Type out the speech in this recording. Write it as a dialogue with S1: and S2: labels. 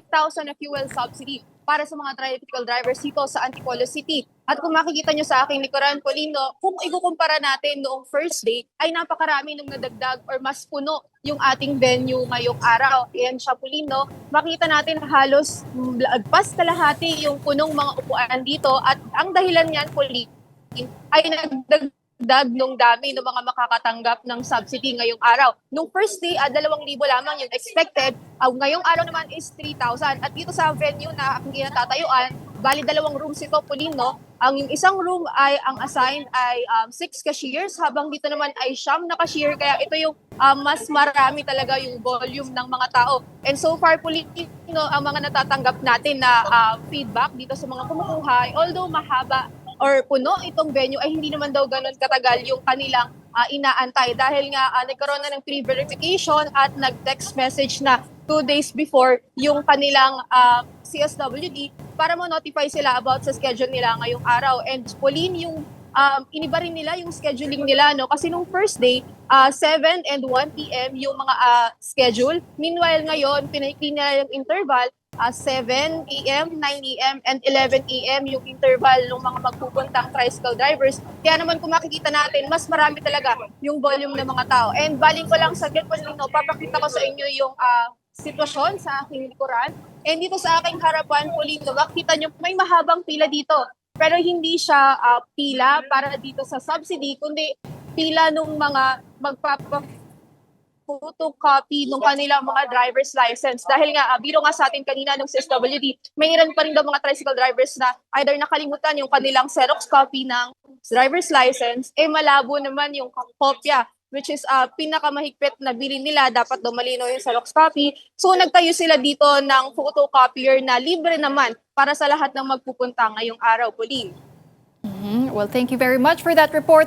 S1: 5,000 na fuel subsidy para sa mga tricycle drivers dito sa Antipolo City. At kung makikita nyo sa aking likuran, Polino, kung ikukumpara natin noong first day, ay napakarami nung nadagdag or mas puno yung ating venue ngayong araw. Ayan siya, Polino. Makita natin halos lagpas kalahati yung punong mga upuan dito at ang dahilan niyan, Polino, ay nagdagdag nung dami ng mga makakatanggap ng subsidy ngayong araw. Nung first day, 2,000 lamang yung expected. Ngayong araw naman is 3,000. At dito sa venue na aking kinatatayuan, bali 2 rooms ito, Polino. Ang isang room ay ang assigned ay 6 cashiers, habang dito naman ay 9 na cashier. Kaya ito yung mas marami talaga yung volume ng mga tao. And so far, Polino, ang mga natatanggap natin na feedback dito sa mga kumukuha, although mahaba or puno itong venue, ay hindi naman daw ganun katagal yung kanilang inaantay dahil nga nagkaroon na ng pre-verification at nag-text message na 2 days before yung kanilang CSWD para mo-notify sila about sa schedule nila ngayong araw. And Pauline, yung iniba rin nila yung scheduling nila, no? Kasi nung first day, 7 and 1 p.m. yung mga schedule. Meanwhile ngayon, pinaikli nila yung interval, 7 a.m., 9 a.m., and 11 a.m. yung interval ng mga magpupuntang tricycle drivers. Kaya naman kung makikita natin, mas marami talaga yung volume ng mga tao. And baling ko lang sa Polino, papakita ko sa inyo yung sitwasyon sa aking likuran. And dito sa aking harapan, Polino, makikita nyo may mahabang pila dito. Pero hindi siya pila para dito sa subsidy, kundi pila nung mga photocopy ng kanilang mga driver's license. Dahil nga, biro nga sa atin kanina nung CSWD, mayroon pa rin daw mga tricycle drivers na either nakalimutan yung kanilang Xerox copy ng driver's license, malabo naman yung kopya, which is pinakamahigpit na bilin nila, dapat daw malinaw yung Xerox copy. So nagtayo sila dito ng photocopier na libre naman para sa lahat ng magpupunta ngayong araw, Pauline.
S2: Well, thank you very much for that report.